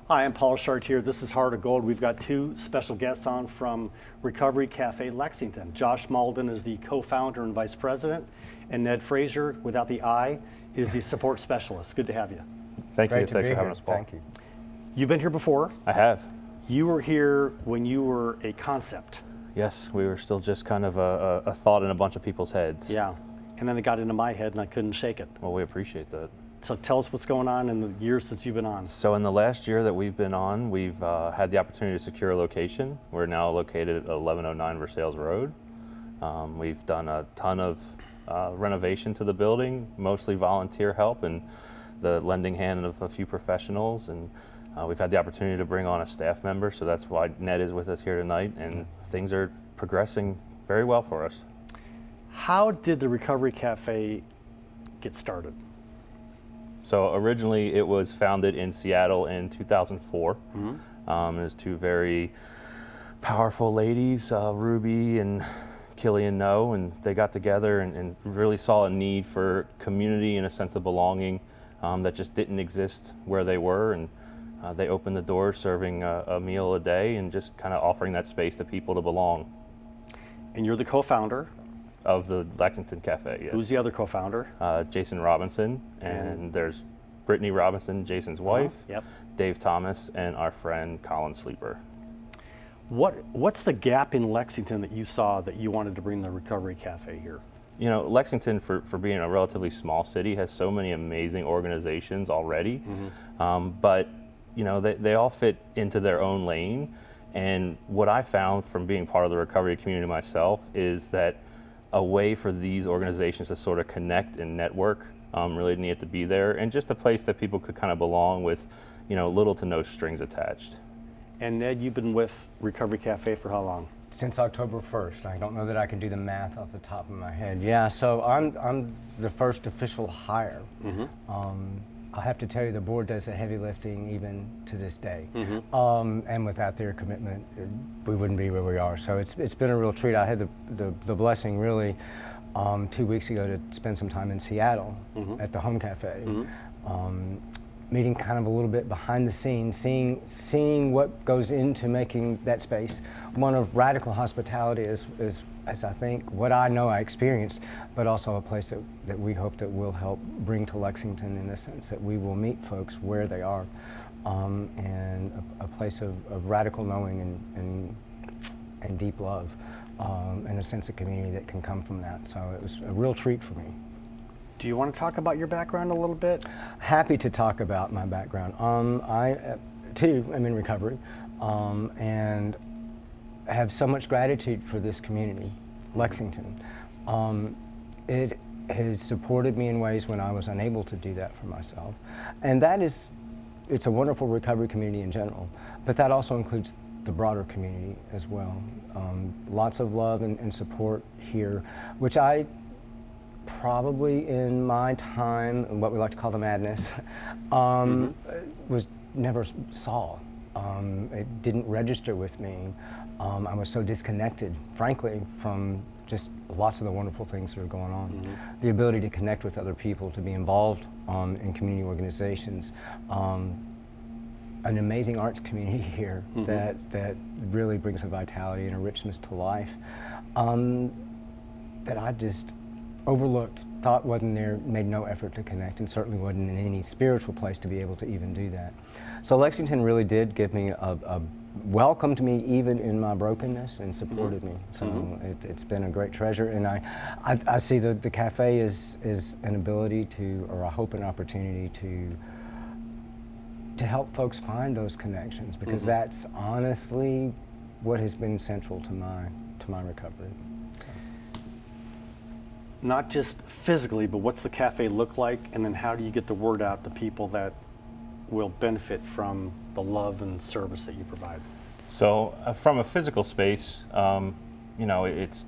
Hi, I'm Paul Chartier. This is Heart of Gold. We've got two special guests on from Recovery Cafe Lexington. Josh Malden is the co-founder and vice president, and Ned Fraser, without the I, is the support specialist. Good to have you. Thank you. Great to Thanks be for having here. us, Paul. Thank you. You've been here before. I have. You were here when you were a concept. Yes, we were still just kind of a thought in a bunch of people's heads. Yeah. And then it got into my head and I couldn't shake it. Well, we appreciate that. So tell us what's going on in the years since you've been on. So in the last year that we've been on, we've had the opportunity to secure a location. We're now located at 1109 Versailles Road. We've done a ton of renovation to the building, mostly volunteer help and the lending hand of a few professionals. And we've had the opportunity to bring on a staff member, so that's why Ned is with us here tonight, and things are progressing very well for us. How did the Recovery Cafe get started? So originally it was founded in Seattle in 2004. Mm-hmm. It was two very powerful ladies, Ruby and Killian No, and they got together and really saw a need for community and a sense of belonging that just didn't exist where they were. And they opened the doors serving a meal a day and just kind of offering that space to people to belong. And you're the co-founder. Of the Lexington Cafe, yes. Who's the other co-founder? Jason Robinson, and there's Brittany Robinson, Jason's wife, Yep. Dave Thomas, and our friend Colin Sleeper. What's the gap in Lexington that you saw that you wanted to bring the Recovery Cafe here? You know, Lexington, for being a relatively small city, has so many amazing organizations already, but you know, they all fit into their own lane. And what I found from being part of the recovery community myself is that a way for these organizations to sort of connect and network really needed to be there, and just a place that people could kind of belong with, you know, little to no strings attached. And Ned, you've been with Recovery Cafe for how long? Since October 1st. I don't know that I can do the math off the top of my head. Yeah, so I'm the first official hire. I have to tell you, the board does the heavy lifting even to this day. And without their commitment, we wouldn't be where we are. So it's been a real treat. I had the blessing really 2 weeks ago to spend some time in Seattle at the Home Cafe. Meeting kind of a little bit behind the scenes, seeing what goes into making that space one of radical hospitality, as I think what I know I experienced, but also a place that we hope that will help bring to Lexington, in the sense that we will meet folks where they are, and a place of radical knowing and deep love, and a sense of community that can come from that. So it was a real treat for me. Do you want to talk about your background a little bit? Happy to talk about my background. I, too, am in recovery, and have so much gratitude for this community, Lexington. It has supported me in ways when I was unable to do that for myself. And it's a wonderful recovery community in general, but that also includes the broader community as well. Lots of love and support here, which I probably in my time, what we like to call the madness, was never saw. It didn't register with me. I was so disconnected, frankly, from just lots of the wonderful things that are going on. The ability to connect with other people, to be involved in community organizations, an amazing arts community here that really brings a vitality and a richness to life that I just overlooked, thought wasn't there, made no effort to connect, and certainly wasn't in any spiritual place to be able to even do that. So Lexington really did give me welcomed me even in my brokenness and supported me. So it's been a great treasure, and I see the cafe is an ability to, or I hope an opportunity to help folks find those connections, because that's honestly what has been central to my recovery. Not just physically, but what's the cafe look like, and then how do you get the word out to people that will benefit from the love and service that you provide? So from a physical space, you know, it's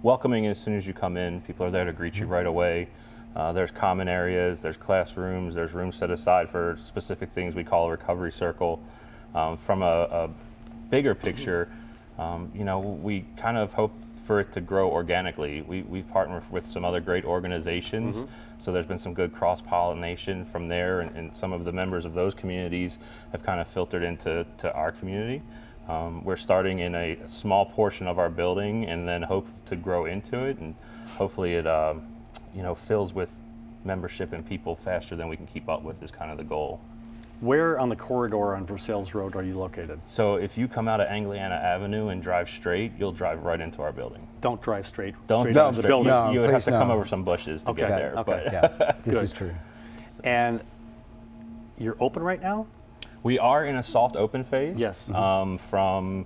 welcoming as soon as you come in. People are there to greet you right away. There's common areas, there's classrooms, there's rooms set aside for specific things we call a recovery circle. From a bigger picture, you know, we kind of hope for it to grow organically. We've partnered with some other great organizations, so there's been some good cross-pollination from there, and some of the members of those communities have kind of filtered into our community. We're starting in a small portion of our building and then hope to grow into it, and hopefully it fills with membership and people faster than we can keep up with is kind of the goal. Where on the corridor on Versailles Road are you located? So if you come out of Angliana Avenue and drive straight, you'll drive right into our building. Don't drive straight. Don't straight drive into the straight. building. No. You would have please to come no. over some bushes to Okay, get there. okay. But Yeah, this Good. is true. And you're open right now? we are in a soft open phase. Yes. From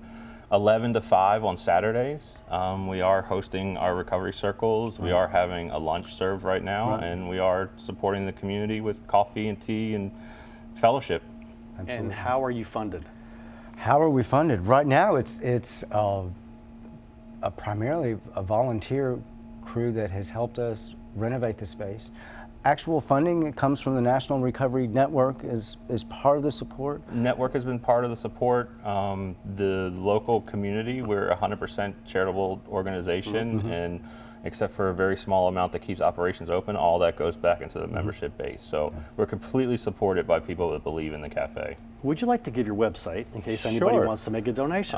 11 to 5 on Saturdays. We are hosting our recovery circles. We are having a lunch served right now, and we are supporting the community with coffee and tea and fellowship. And how are you funded? How are we funded? Right now, it's primarily a volunteer crew that has helped us renovate the space. Actual funding comes from the National Recovery Network is part of the support. Network has been part of the support. The local community, we're a 100% charitable organization, and except for a very small amount that keeps operations open, all that goes back into the membership base. So we're completely supported by people that believe in the cafe. Would you like to give your website in case anybody Sure. wants to make a donation?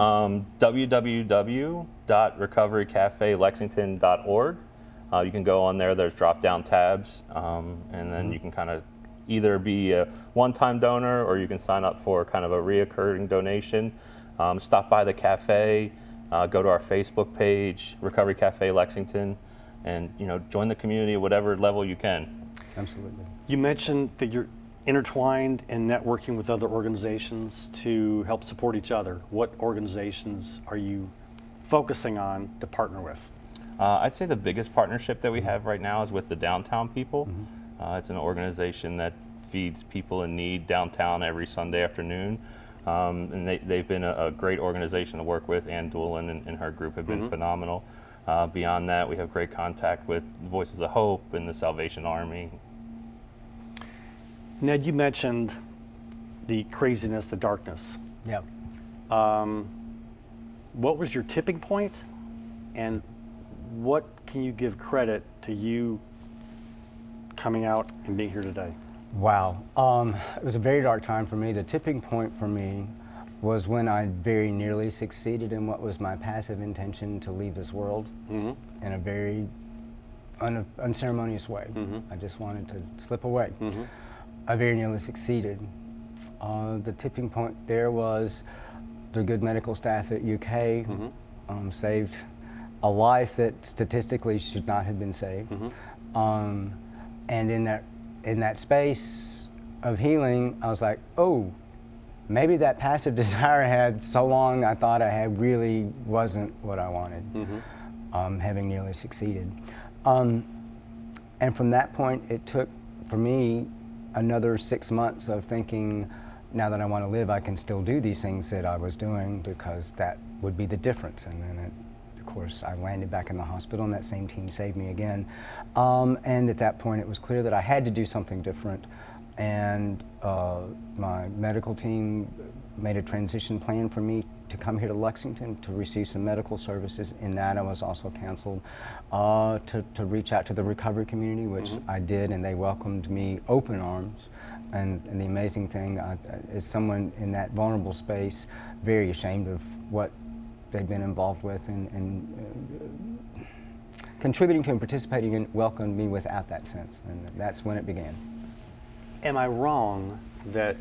www.recoverycafelexington.org. You can go on there, there's drop-down tabs, and then you can kind of either be a one-time donor or you can sign up for kind of a reoccurring donation. Stop by the cafe, go to our Facebook page, Recovery Cafe Lexington, and join the community at whatever level you can. Absolutely. You mentioned that you're intertwined and networking with other organizations to help support each other. What organizations are you focusing on to partner with? I'd say the biggest partnership that we have right now is with the Downtown People. It's an organization that feeds people in need downtown every Sunday afternoon. And they've been a great organization to work with. Ann Doolin and her group have been phenomenal. Beyond that, we have great contact with Voices of Hope and the Salvation Army. Ned, you mentioned the craziness, the darkness. Yep. What was your tipping point, and what can you give credit to you coming out and being here today? Wow. It was a very dark time for me. The tipping point for me was when I very nearly succeeded in what was my passive intention to leave this world in a very unceremonious way. I just wanted to slip away. I very nearly succeeded. The tipping point there was the good medical staff at UK saved a life that statistically should not have been saved. And in that space of healing, I was like, oh, maybe that passive desire I had so long I thought I had really wasn't what I wanted, having nearly succeeded. And from that point, it took, for me, another 6 months of thinking, now that I want to live, I can still do these things that I was doing because that would be the difference. And then of course, I landed back in the hospital, and that same team saved me again. And at that point, it was clear that I had to do something different. And my medical team made a transition plan for me to come here to Lexington to receive some medical services. In that, I was also counseled to reach out to the recovery community, which I did, and they welcomed me open arms. And the amazing thing is someone in that vulnerable space, very ashamed of what they've been involved with and contributing to and participating in, welcomed me without that sense, and that's when it began. Am I wrong that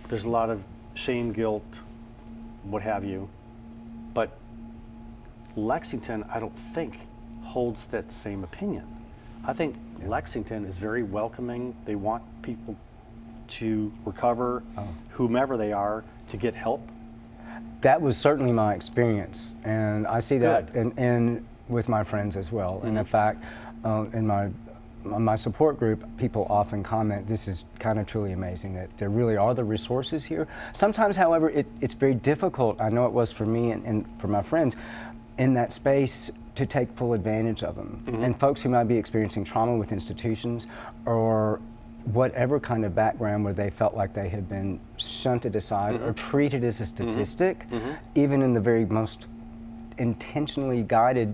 there's a lot of shame, guilt, what have you, but Lexington, I don't think, holds that same opinion. I think Lexington is very welcoming. They want people to recover, whomever they are, to get help. That was certainly my experience, and I see that Good. in with my friends as well. And in fact, in my support group, people often comment, this is kind of truly amazing that there really are the resources here. Sometimes, however, it's very difficult, I know it was for me and for my friends, in that space to take full advantage of them. And folks who might be experiencing trauma with institutions or whatever kind of background where they felt like they had been shunted aside or treated as a statistic, even in the very most intentionally guided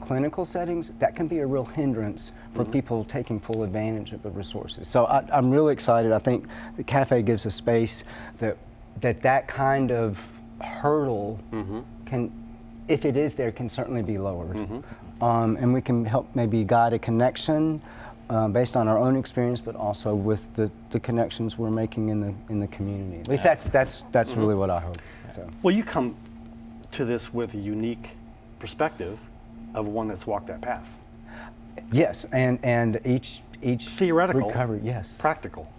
clinical settings, that can be a real hindrance for people taking full advantage of the resources. So I'm really excited. I think the cafe gives a space that kind of hurdle can, if it is there, can certainly be lowered. And we can help maybe guide a connection based on our own experience, but also with the connections we're making in the community. At least that's really what I hope. So. Well, you come to this with a unique perspective of one that's walked that path. Yes, and each Theoretical, recovery, yes. practical.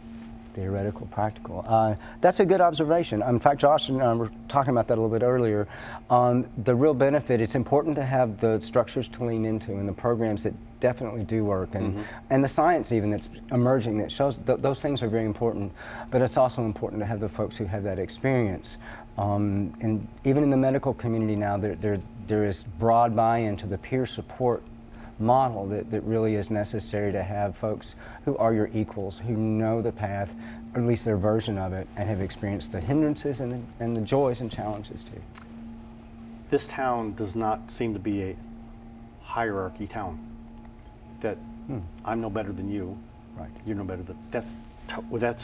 Theoretical, practical. That's a good observation. In fact, Josh and I were talking about that a little bit earlier. The real benefit, it's important to have the structures to lean into and the programs that definitely do work, and the science even that's emerging that shows those things are very important, but it's also important to have the folks who have that experience. And even in the medical community now, there is broad buy-in to the peer support model that really is necessary to have folks who are your equals, who know the path, or at least their version of it, and have experienced the hindrances and the joys and challenges too. This town does not seem to be a hierarchy town. That I'm no better than you, Right. you're no better than, that's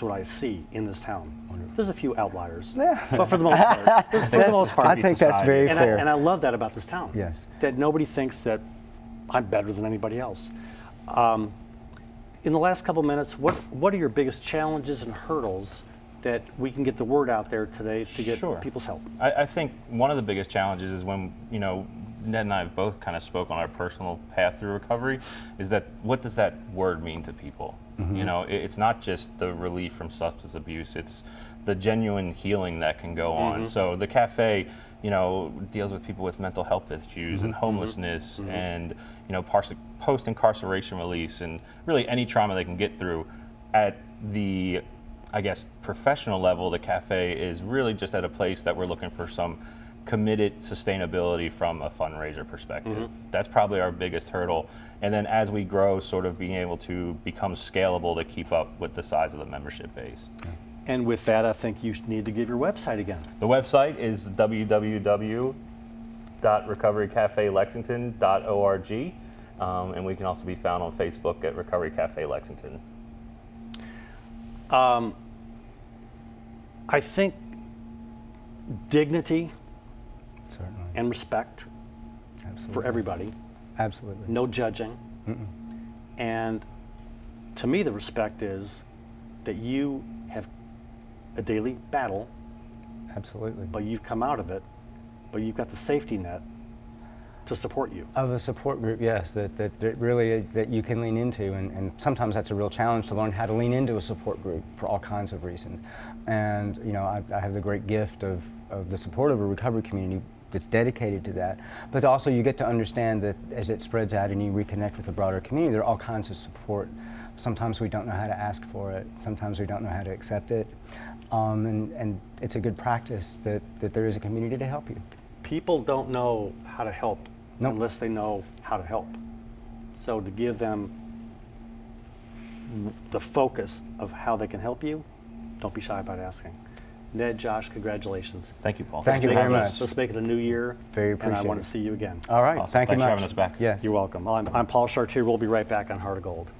what I see in this town. Wonderful. There's a few outliers, Yeah. but for the most part, I think that's very and fair. I love that about this town. Yes. That nobody thinks that I'm better than anybody else. In the last couple minutes, what are your biggest challenges and hurdles that we can get the word out there today to get Sure. people's help? I think one of the biggest challenges is when, Ned and I have both kind of spoke on our personal path through recovery, is that what does that word mean to people? It's not just the relief from substance abuse, it's the genuine healing that can go on. So the cafe, deals with people with mental health issues and homelessness and, post-incarceration release and really any trauma they can get through. At the, professional level, the cafe is really just at a place that we're looking for some committed sustainability from a fundraiser perspective. That's probably our biggest hurdle. And then as we grow, sort of being able to become scalable to keep up with the size of the membership base. And with that, I think you need to give your website again. The website is www.recoverycafelexington.org, and we can also be found on Facebook at Recovery Cafe Lexington. I think dignity Certainly. and respect Absolutely. for everybody, Absolutely. no judging. And to me, the respect is that you have a daily battle, Absolutely. but you've come out of it, but you've got the safety net to support you. Of a support group, yes, that really that you can lean into, and sometimes that's a real challenge to learn how to lean into a support group for all kinds of reasons. And I have the great gift of the support of a recovery community that's dedicated to that. But also you get to understand that as it spreads out and you reconnect with the broader community, there are all kinds of support. Sometimes we don't know how to ask for it. Sometimes we don't know how to accept it. And it's a good practice that there is a community to help you. People don't know how to help Nope. unless they know how to help. So to give them the focus of how they can help you, don't be shy about asking. Ned, Josh, congratulations. Thank you, Paul. Thank you very much. Let's make it a new year. Very And I appreciate want it. to see you again. All right, Awesome. thank you Thanks much. for having us back. Yes. You're welcome. I'm Paul Chartier. We'll be right back on Heart of Gold.